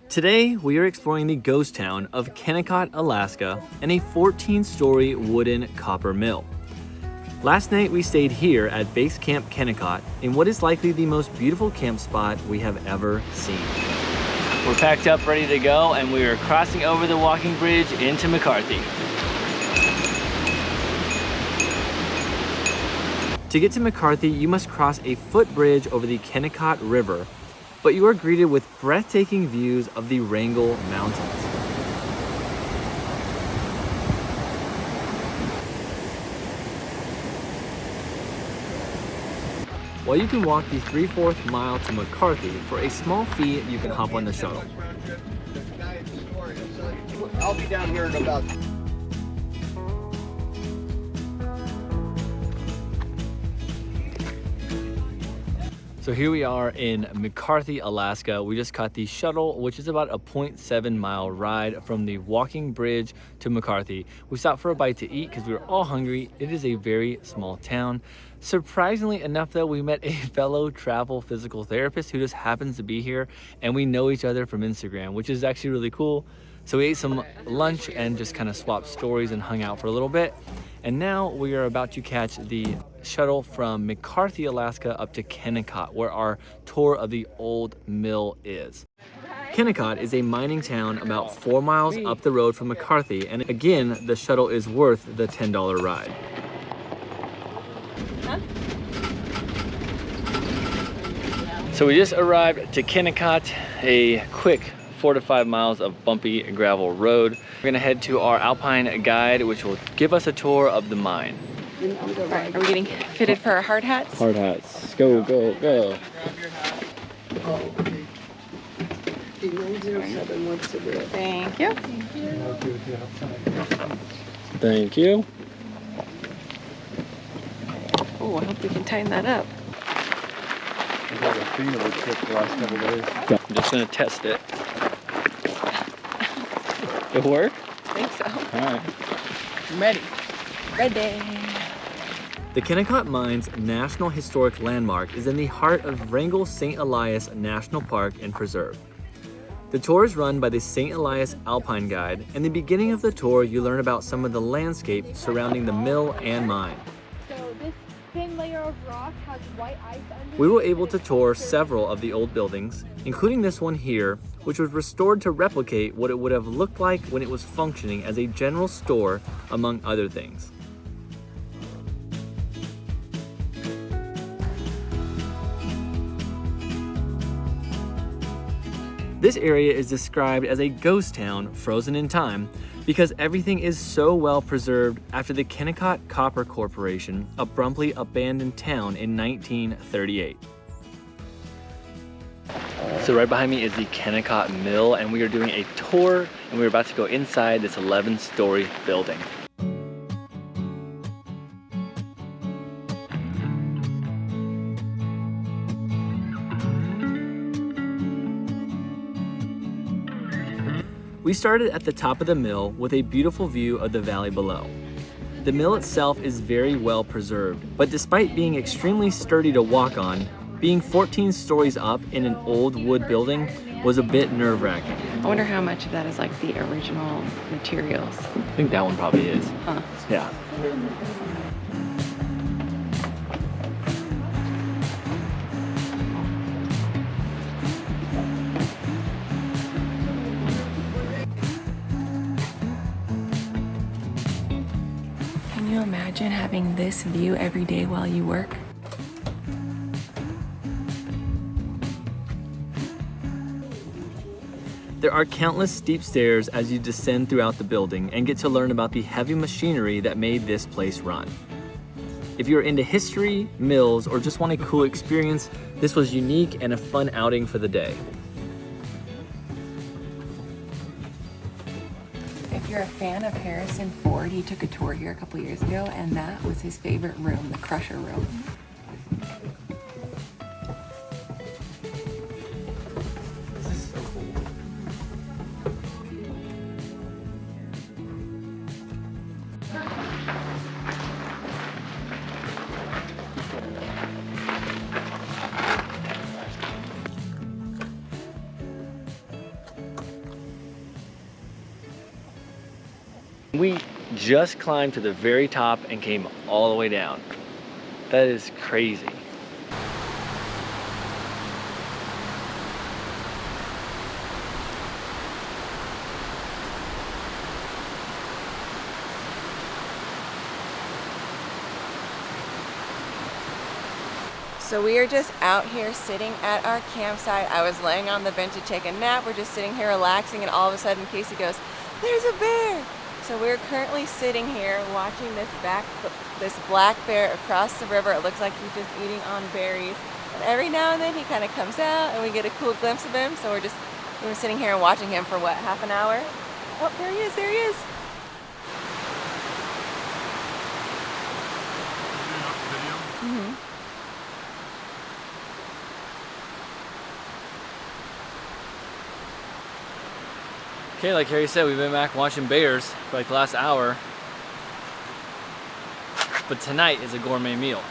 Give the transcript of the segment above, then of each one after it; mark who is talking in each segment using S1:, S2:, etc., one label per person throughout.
S1: Today, we are exploring the ghost town of Kennicott, Alaska, and a 14-story wooden copper mill. Last night, we stayed here at Base Camp Kennicott in what is likely the most beautiful camp spot we have ever seen. We're packed up, ready to go, and we are crossing over the walking bridge into McCarthy. To get to McCarthy, you must cross a footbridge over the Kennicott River, but you are greeted with breathtaking views of the Wrangell Mountains. While you can walk the 3/4 mile to McCarthy, for a small fee, you can hop on the shuttle.
S2: I'll be down here in about...
S1: So here we are in McCarthy, Alaska. We just caught the shuttle, which is about a 0.7 mile ride from the walking bridge to McCarthy. We stopped for a bite to eat because we were all hungry. It is a very small town. Surprisingly enough though, we met a fellow travel physical therapist who just happens to be here, and we know each other from Instagram, which is actually really cool. So we ate some lunch and just kind of swapped stories and hung out for a little bit. And now we are about to catch the shuttle from McCarthy, Alaska up to Kennicott, where our tour of the old mill is. Kennicott is a mining town about 4 miles up the road from McCarthy, and again, the shuttle is worth the $10 ride. So we just arrived to Kennicott, a quick 4 to 5 miles of bumpy gravel road. We're gonna head to our Alpine guide, which will give us a tour of the mine.
S3: All right, are we getting fitted for our hard hats?
S1: Hard hats. Go, go, go.
S3: Thank you.
S1: Thank you.
S3: Oh, I hope we can tighten that up.
S1: I'm just gonna test it. It'll work?
S3: I think so.
S1: All right.
S3: I'm ready. Ready.
S1: The Kennicott Mine's National Historic Landmark is in the heart of Wrangell-St. Elias National Park and Preserve. The tour is run by the St. Elias Alpine Guide. In the beginning of the tour, you learn about some of the landscape surrounding the mill and mine.
S4: So this thin layer of rock has white ice under it.
S1: We were able to tour several of the old buildings, including this one here, which was restored to replicate what it would have looked like when it was functioning as a general store, among other things. This area is described as a ghost town frozen in time because everything is so well preserved after the Kennicott Copper Corporation abruptly abandoned town in 1938. So right behind me is the Kennicott Mill, and we are doing a tour, and we're about to go inside this 11-story building. We started at the top of the mill with a beautiful view of the valley below. The mill itself is very well preserved, but despite being extremely sturdy to walk on, being 14 stories up in an old wood building was a bit nerve-wracking.
S3: I wonder how much of that is like the original materials.
S1: I think that one probably is.
S3: Huh.
S1: Yeah.
S3: Can you imagine having this view every day while you work?
S1: There are countless steep stairs as you descend throughout the building and get to learn about the heavy machinery that made this place run. If you're into history, mills, or just want a cool experience, this was unique and a fun outing for the day.
S3: If you're a fan of Harrison Ford, he took a tour here a couple years ago, and that was his favorite room, the crusher room.
S1: We just climbed to the very top and came all the way down. That is crazy.
S3: So we are just out here sitting at our campsite. I was laying on the bench to take a nap. We're just sitting here relaxing, and all of a sudden Casey goes, "There's a bear!" So we're currently sitting here watching this black bear across the river. It looks like he's just eating on berries. And every now and then he kind of comes out and we get a cool glimpse of him. So we're sitting here and watching him for what, half an hour? Oh, there he is, there he is. Mm-hmm.
S1: Okay, like Harry said, we've been back watching bears for like the last hour. But tonight is a gourmet meal.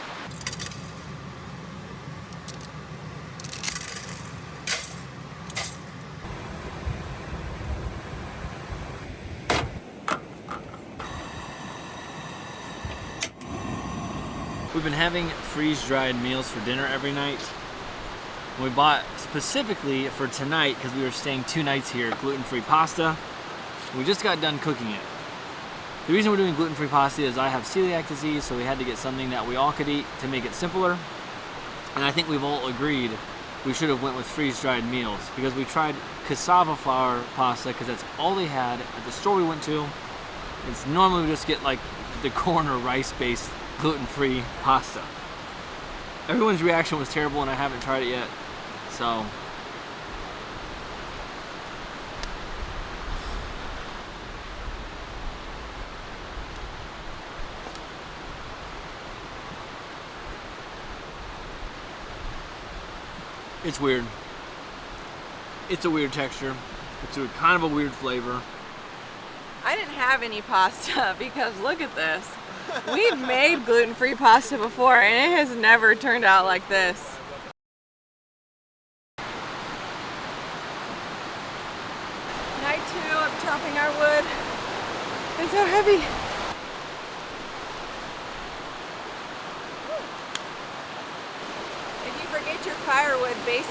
S1: We've been having freeze-dried meals for dinner every night. We bought specifically for tonight, because we were staying 2 nights here, gluten-free pasta. We just got done cooking it. The reason we're doing gluten-free pasta is I have celiac disease, so we had to get something that we all could eat to make it simpler. And I think we've all agreed we should have went with freeze-dried meals, because we tried cassava flour pasta because that's all they had at the store we went to. It's normally we just get like the corn or rice-based gluten-free pasta. Everyone's reaction was terrible, and I haven't tried it yet. So it's weird. It's a weird texture. It's a kind of a weird flavor.
S3: I didn't have any pasta because look at this. We've made gluten-free pasta before and it has never turned out like this. Night 2 of chopping our wood. It's so heavy. If you forget your firewood, Base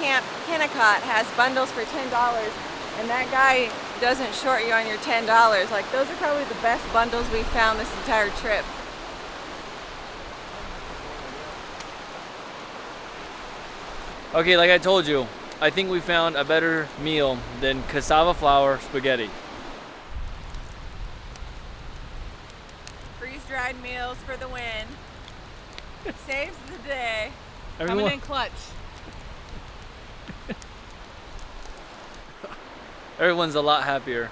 S3: Camp Kennicott has bundles for $10, and that guy doesn't short you on your $10. Like, those are probably the best bundles we found this entire trip.
S1: Okay, like I told you, I think we found a better meal than cassava flour spaghetti.
S3: Freeze-dried meals for the win. Saves the day.
S1: Everyone,
S3: Coming in clutch.
S1: everyone's a lot happier.